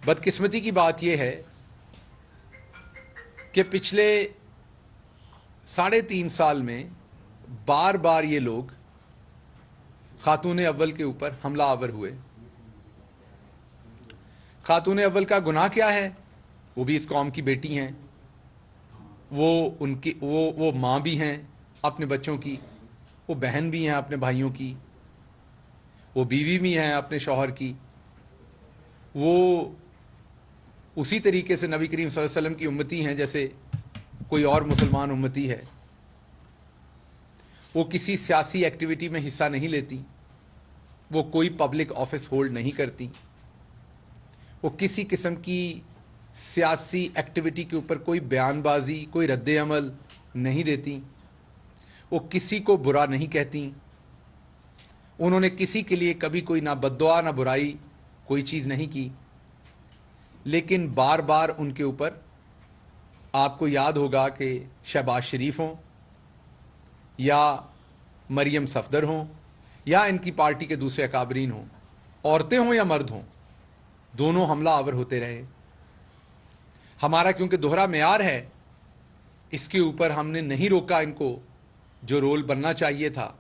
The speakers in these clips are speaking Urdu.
بدقسمتی کی بات یہ ہے کہ پچھلے 3.5 سال میں بار بار یہ لوگ خاتون اول کے اوپر حملہ آور ہوئے. خاتون اول کا گناہ کیا ہے؟ وہ بھی اس قوم کی بیٹی ہیں، وہ ماں بھی ہیں اپنے بچوں کی، وہ بہن بھی ہیں اپنے بھائیوں کی، وہ بیوی بھی ہیں اپنے شوہر کی، وہ اسی طریقے سے نبی کریم صلی اللہ علیہ وسلم کی امتی ہیں جیسے کوئی اور مسلمان امتی ہے. وہ کسی سیاسی ایکٹیویٹی میں حصہ نہیں لیتی، وہ کوئی پبلک آفس ہولڈ نہیں کرتی، وہ کسی قسم کی سیاسی ایکٹیویٹی کے اوپر کوئی بیان بازی، کوئی رد عمل نہیں دیتی، وہ کسی کو برا نہیں کہتی، انہوں نے کسی کے لیے کبھی کوئی نہ بد دعا نہ برائی کوئی چیز نہیں کی. لیکن بار بار ان کے اوپر آپ کو یاد ہوگا کہ شہباز شریف ہوں یا مریم صفدر ہوں یا ان کی پارٹی کے دوسرے اکابرین ہوں، عورتیں ہوں یا مرد ہوں، دونوں حملہ آور ہوتے رہے. ہمارا کیونکہ دوہرا معیار ہے، اس کے اوپر ہم نے نہیں روکا ان کو جو رول بننا چاہیے تھا.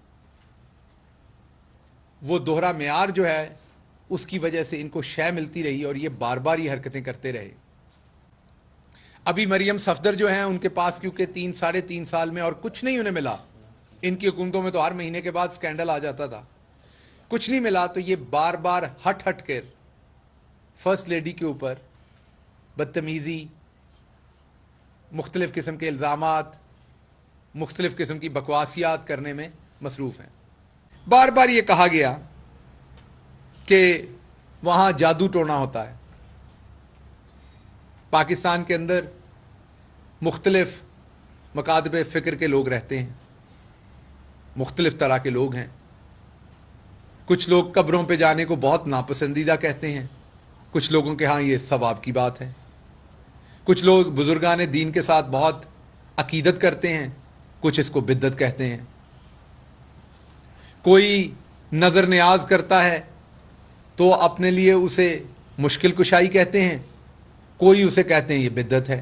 وہ دوہرا معیار جو ہے اس کی وجہ سے ان کو شے ملتی رہی اور یہ بار بار یہ حرکتیں کرتے رہے. ابھی مریم صفدر جو ہیں ان کے پاس کیونکہ 3.5 سال میں اور کچھ نہیں انہیں ملا، ان کی حکومتوں میں تو ہر مہینے کے بعد سکینڈل آ جاتا تھا، کچھ نہیں ملا تو یہ بار بار ہٹ کر فرسٹ لیڈی کے اوپر بدتمیزی، مختلف قسم کے الزامات، مختلف قسم کی بکواسیات کرنے میں مصروف ہیں. بار بار یہ کہا گیا کہ وہاں جادو ٹونا ہوتا ہے. پاکستان کے اندر مختلف مکاتب فکر کے لوگ رہتے ہیں، مختلف طرح کے لوگ ہیں. کچھ لوگ قبروں پہ جانے کو بہت ناپسندیدہ کہتے ہیں، کچھ لوگوں کے ہاں یہ ثواب کی بات ہے. کچھ لوگ بزرگان دین کے ساتھ بہت عقیدت کرتے ہیں، کچھ اس کو بدعت کہتے ہیں. کوئی نظر نیاز کرتا ہے تو اپنے لیے اسے مشکل کشائی کہتے ہیں، کوئی اسے کہتے ہیں یہ بدعت ہے.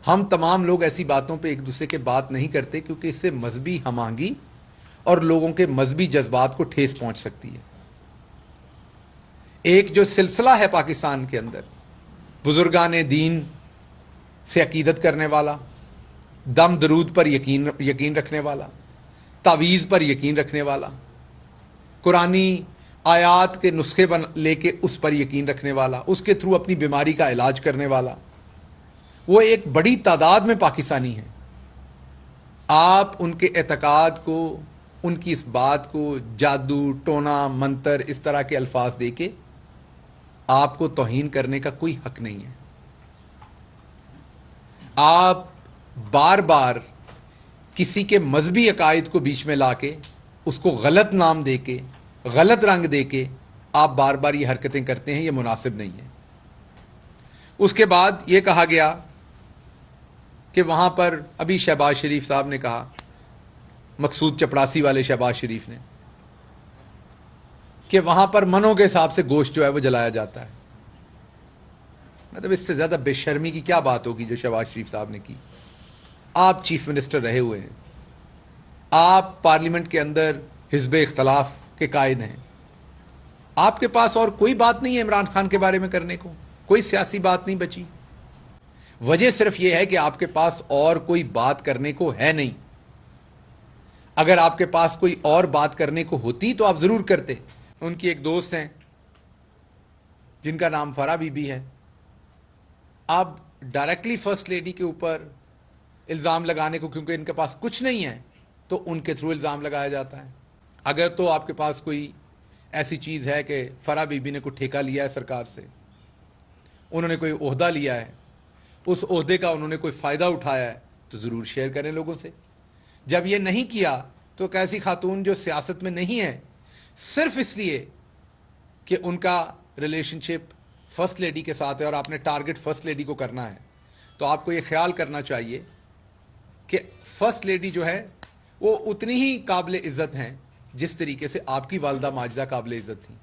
ہم تمام لوگ ایسی باتوں پہ ایک دوسرے کے بات نہیں کرتے کیونکہ اس سے مذہبی ہم آہنگی اور لوگوں کے مذہبی جذبات کو ٹھیس پہنچ سکتی ہے. ایک جو سلسلہ ہے پاکستان کے اندر بزرگان دین سے عقیدت کرنے والا، دم درود پر یقین رکھنے والا، تعویذ پر یقین رکھنے والا، قرآنی آیات کے نسخے لے کے اس پر یقین رکھنے والا، اس کے تھرو اپنی بیماری کا علاج کرنے والا، وہ ایک بڑی تعداد میں پاکستانی ہیں. آپ ان کے اعتقاد کو، ان کی اس بات کو جادو ٹونا منتر اس طرح کے الفاظ دے کے آپ کو توہین کرنے کا کوئی حق نہیں ہے. آپ بار بار کسی کے مذہبی عقائد کو بیچ میں لا کے اس کو غلط نام دے کے، غلط رنگ دے کے آپ بار بار یہ حرکتیں کرتے ہیں، یہ مناسب نہیں ہے. اس کے بعد یہ کہا گیا کہ وہاں پر ابھی شہباز شریف صاحب نے کہا، مقصود چپڑاسی والے شہباز شریف نے، کہ وہاں پر منوں کے حساب سے گوشت جو ہے وہ جلایا جاتا ہے. مطلب اس سے زیادہ بے شرمی کی کیا بات ہوگی جو شہباز شریف صاحب نے کی. آپ چیف منسٹر رہے ہوئے ہیں، آپ پارلیمنٹ کے اندر حزب اختلاف کے قائد ہیں، آپ کے پاس اور کوئی بات نہیں ہے عمران خان کے بارے میں کرنے کو، کوئی سیاسی بات نہیں بچی. وجہ صرف یہ ہے کہ آپ کے پاس اور کوئی بات کرنے کو ہے نہیں. اگر آپ کے پاس کوئی اور بات کرنے کو ہوتی تو آپ ضرور کرتے. ان کی ایک دوست ہیں جن کا نام فرا بی بی ہے. اب ڈائریکٹلی فرسٹ لیڈی کے اوپر الزام لگانے کو، کیونکہ ان کے پاس کچھ نہیں ہے تو ان کے تھرو الزام لگایا جاتا ہے. اگر تو آپ کے پاس کوئی ایسی چیز ہے کہ فرا بی بی نے کوئی ٹھیکہ لیا ہے سرکار سے، انہوں نے کوئی عہدہ لیا ہے، اس عہدے کا انہوں نے کوئی فائدہ اٹھایا ہے تو ضرور شیئر کریں لوگوں سے. جب یہ نہیں کیا تو ایک ایسی خاتون جو سیاست میں نہیں ہے، صرف اس لیے کہ ان کا ریلیشن شپ فرسٹ لیڈی کے ساتھ ہے اور آپ نے ٹارگٹ فرسٹ لیڈی کو کرنا ہے، تو آپ کو یہ خیال کرنا چاہیے کہ فرسٹ لیڈی جو ہے وہ اتنی ہی قابل عزت ہیں جس طریقے سے آپ کی والدہ ماجدہ قابل عزت تھیں.